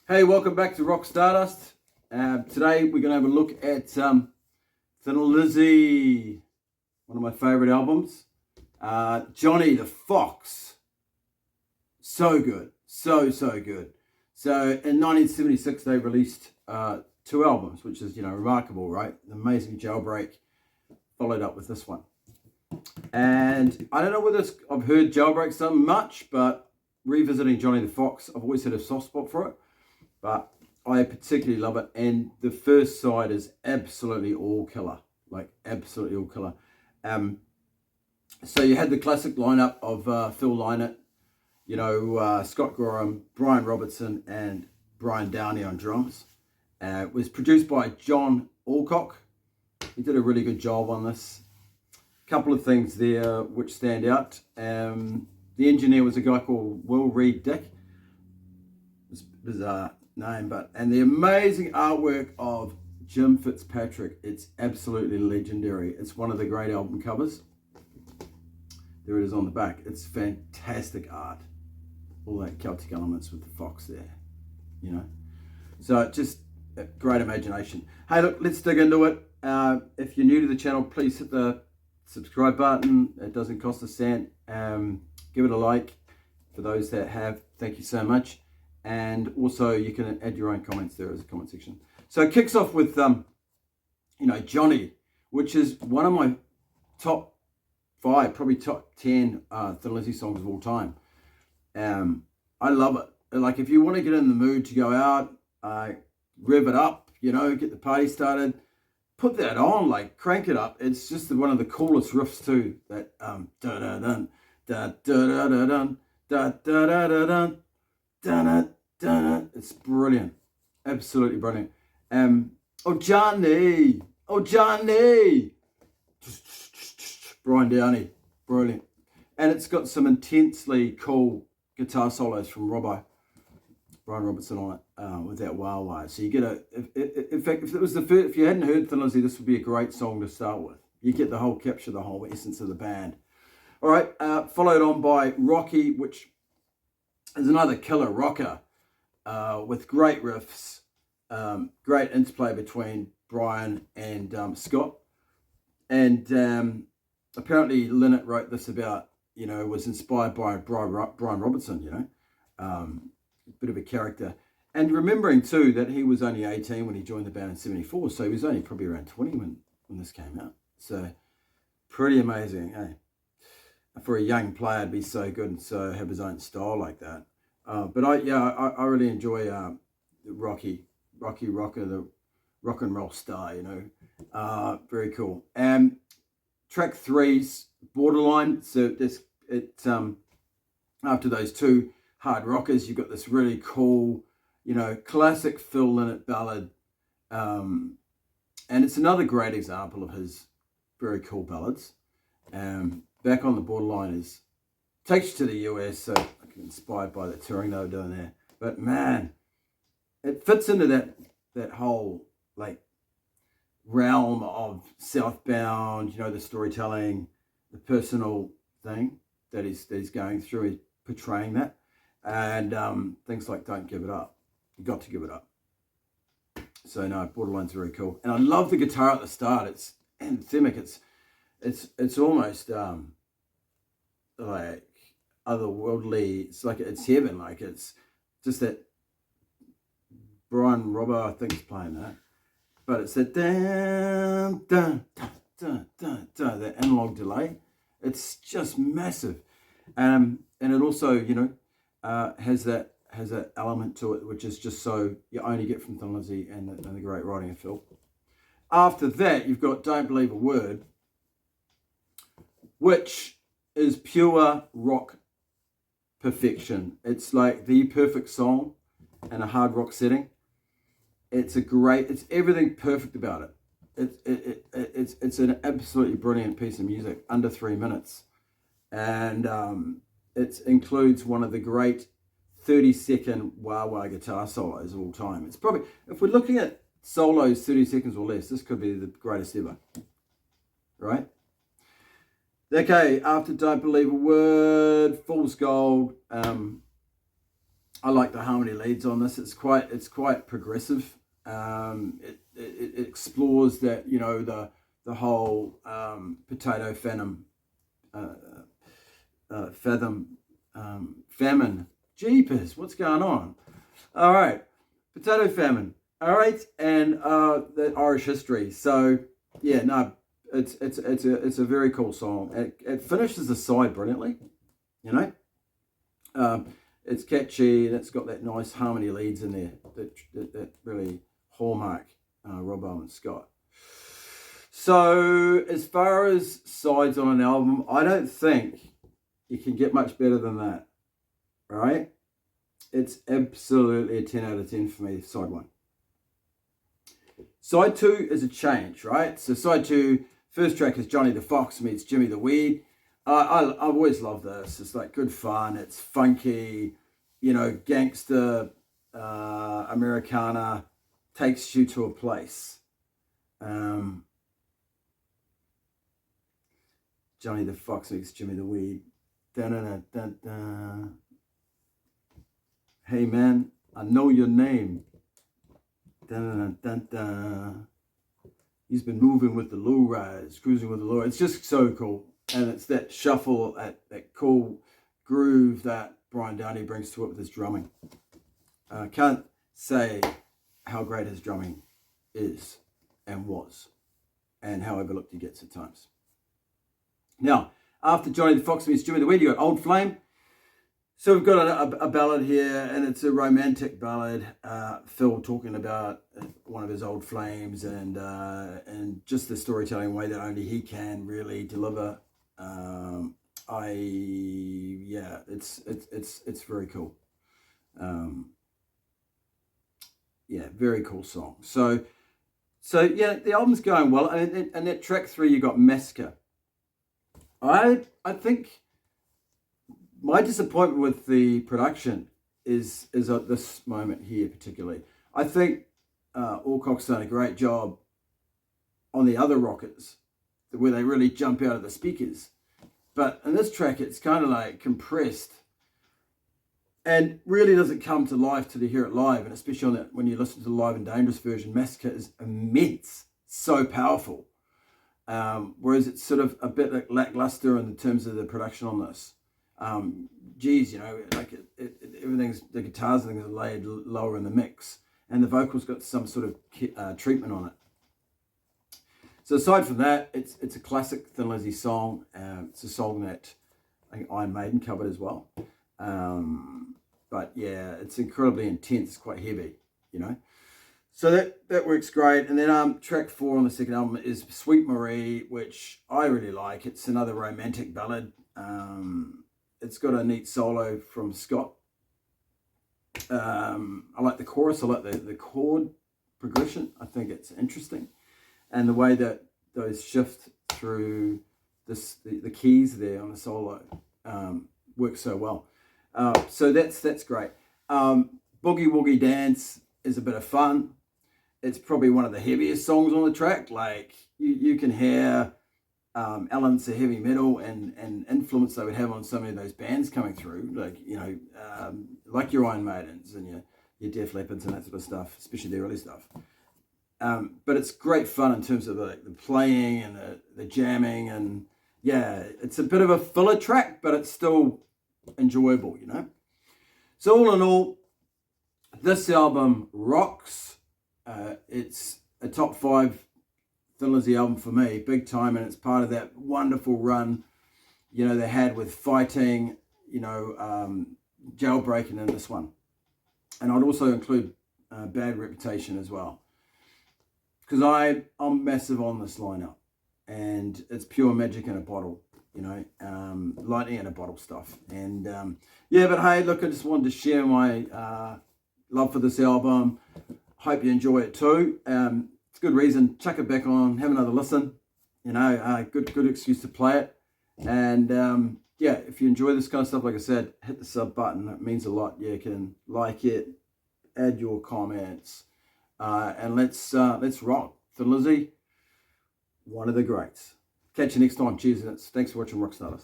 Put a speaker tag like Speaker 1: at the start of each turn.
Speaker 1: Hey, welcome back to Rock Stardust. Today we're going to have a look at Thin Lizzy, one of my favourite albums. Johnny the Fox. So good. So good. So in 1976 they released two albums, which is, remarkable, right? The Amazing Jailbreak followed up with this one. And I don't know whether I've heard Jailbreak so much, but revisiting Johnny the Fox, I've always had a soft spot for it. But I particularly love it. And the first side is absolutely all killer. Like, absolutely all killer. So you had the classic lineup of Phil Lynott, Scott Gorham, Brian Robertson, and Brian Downey on drums. It was produced by John Alcock. He did a really good job on this. A couple of things there which stand out. The engineer was a guy called Will Reed Dick. It's bizarre name, and the amazing artwork of Jim Fitzpatrick. It's absolutely legendary. It's one of the great album covers. There it is on the back. It's fantastic art. All that Celtic elements with the fox there, So just a great imagination. Hey, look, let's dig into it. If you're new to the channel, please hit the subscribe button. It doesn't cost a cent. Give it a like. For those that have, thank you so much. And also you can add your own comments there as a comment section. So it kicks off with, Johnny, which is one of my top 5, probably top 10 Thin Lizzy songs of all time. I love it. Like, if you want to get in the mood to go out, rev it up, get the party started, put that on, like, crank it up. It's just one of the coolest riffs too. That da-da-dun, da-da-da-da-dun, da-da-da-da-dun, da-da. It's brilliant, absolutely brilliant. Oh Johnny, Brian Downey, brilliant. And it's got some intensely cool guitar solos from Brian Robertson on it, with that wah wah. So you get in fact, if you hadn't heard Thin Lizzy, this would be a great song to start with. You get capture the whole essence of the band. All right, followed on by Rocky, which is another killer rocker. With great riffs, great interplay between Brian and Scott. And apparently Lynott wrote this about, was inspired by Brian Robertson, bit of a character. And remembering too that he was only 18 when he joined the band in 74, so he was only probably around 20 when this came out. So pretty amazing, eh? For a young player to be so good and so have his own style like that. But I really enjoy Rocky Rocker, the rock and roll star, very cool. Track 3's Borderline. So after those two hard rockers, you've got this really cool, classic Phil Lynott ballad. And it's another great example of his very cool ballads. Back on the Borderline takes you to the US, so inspired by the touring they were doing there. But man, it fits into that whole like realm of Southbound, the storytelling, the personal thing that he's going through. He's portraying that, and things like Don't Give It Up. You got to give it up. So no, Borderline's very cool, and I love the guitar at the start. It's anthemic. It's almost like otherworldly. It's like it's heaven. Like, it's just that Brian Robert, I think, is playing that, but it's that dun dun dun dun dun dun, that analog delay. It's just massive, and it also has that element to it which is just so you only get from Thin Lizzy and the great writing of Phil. After that, you've got Don't Believe a Word, which is pure rock perfection. It's like the perfect song in a hard rock setting. It's everything perfect about it. It's an absolutely brilliant piece of music, under 3 minutes. And it includes one of the great 30-second wah-wah guitar solos of all time. It's probably, if we're looking at solos 30 seconds or less, this could be the greatest ever, right? Okay, after Don't Believe a Word, Fool's Gold. I I like the harmony leads on this. It's quite progressive. It explores that, you know, the whole potato famine. Jeepers, what's going on? All right, potato famine. All right, and the Irish history. So yeah, no, it's a very cool song. It finishes the side brilliantly, you know. It's catchy and it's got that nice harmony leads in there that really hallmark Rob Almond Scott. So as far as sides on an album, I don't think you can get much better than that. All right, it's absolutely a 10 out of 10 for me. Side one. Side two is a change, right? So side two, first track is Johnny the Fox meets Jimmy the Weed. I've always loved this. It's like good fun. It's funky, you know, gangster, Americana, takes you to a place. Johnny the Fox meets Jimmy the Weed. Dun-dun-dun-dun-dun. Hey man, I know your name. Dun-dun-dun-dun-dun. He's been moving with the low rise, cruising with the low. It's just so cool. And it's that shuffle, that cool groove that Brian Downey brings to it with his drumming. Can't say how great his drumming is and was, and how overlooked he gets at times. Now, after Johnny the Fox meets Jimmy the Weed, you got Old Flame. So we've got a ballad here, and it's a romantic ballad. Phil talking about one of his old flames, and just the storytelling way that only he can really deliver. It's very cool. Very cool song. So yeah, the album's going well, and at track 3 you got Massacre. I think my disappointment with the production is at this moment here particularly. I think Alcock's done a great job on the other rockers, where they really jump out of the speakers. But in this track, it's kind of like compressed and really doesn't come to life till you hear it live. And especially on that, when you listen to the Live and Dangerous version, Massacre is immense, so powerful. Whereas it's sort of a bit like lackluster in terms of the production on this. You know, like everything's, the guitars and things are laid lower in the mix, and the vocals got some sort of treatment on it. So aside from that, it's a classic Thin Lizzy song. It's a song that I think Iron Maiden covered as well. But yeah, it's incredibly intense, quite heavy, you know. So that works great. And then track 4 on the second album is Sweet Marie, which I really like. It's another romantic ballad. It's got a neat solo from Scott. I like the chorus. I like the chord progression. I think it's interesting. And the way that those shift through the keys there on the solo works so well. So that's great. Boogie Woogie Dance is a bit of fun. It's probably one of the heaviest songs on the track. Like you can hear elements of heavy metal and influence they would have on some of those bands coming through, like, you know, like your Iron Maidens and your Def Leppards and that sort of stuff, especially the early stuff. But it's great fun in terms of the playing and the jamming, and yeah, it's a bit of a filler track, but it's still enjoyable, you know. So all in all, this album rocks. It's a top 5 Thin Lizzy album for me, big time, and it's part of that wonderful run, you know, they had with Fighting, you know, Jailbreaking in this one. And I'd also include Bad Reputation as well, because I'm massive on this lineup, and it's pure magic in a bottle, you know, lightning in a bottle stuff. And but hey, look, I just wanted to share my love for this album. Hope you enjoy it too. It's a good reason. Chuck it back on, have another listen. You know, good excuse to play it. And if you enjoy this kind of stuff, like I said, hit the sub button. It means a lot. You can like it, add your comments, and let's rock. Thin Lizzy, one of the greats. Catch you next time. Cheers. Thanks for watching Rockstars.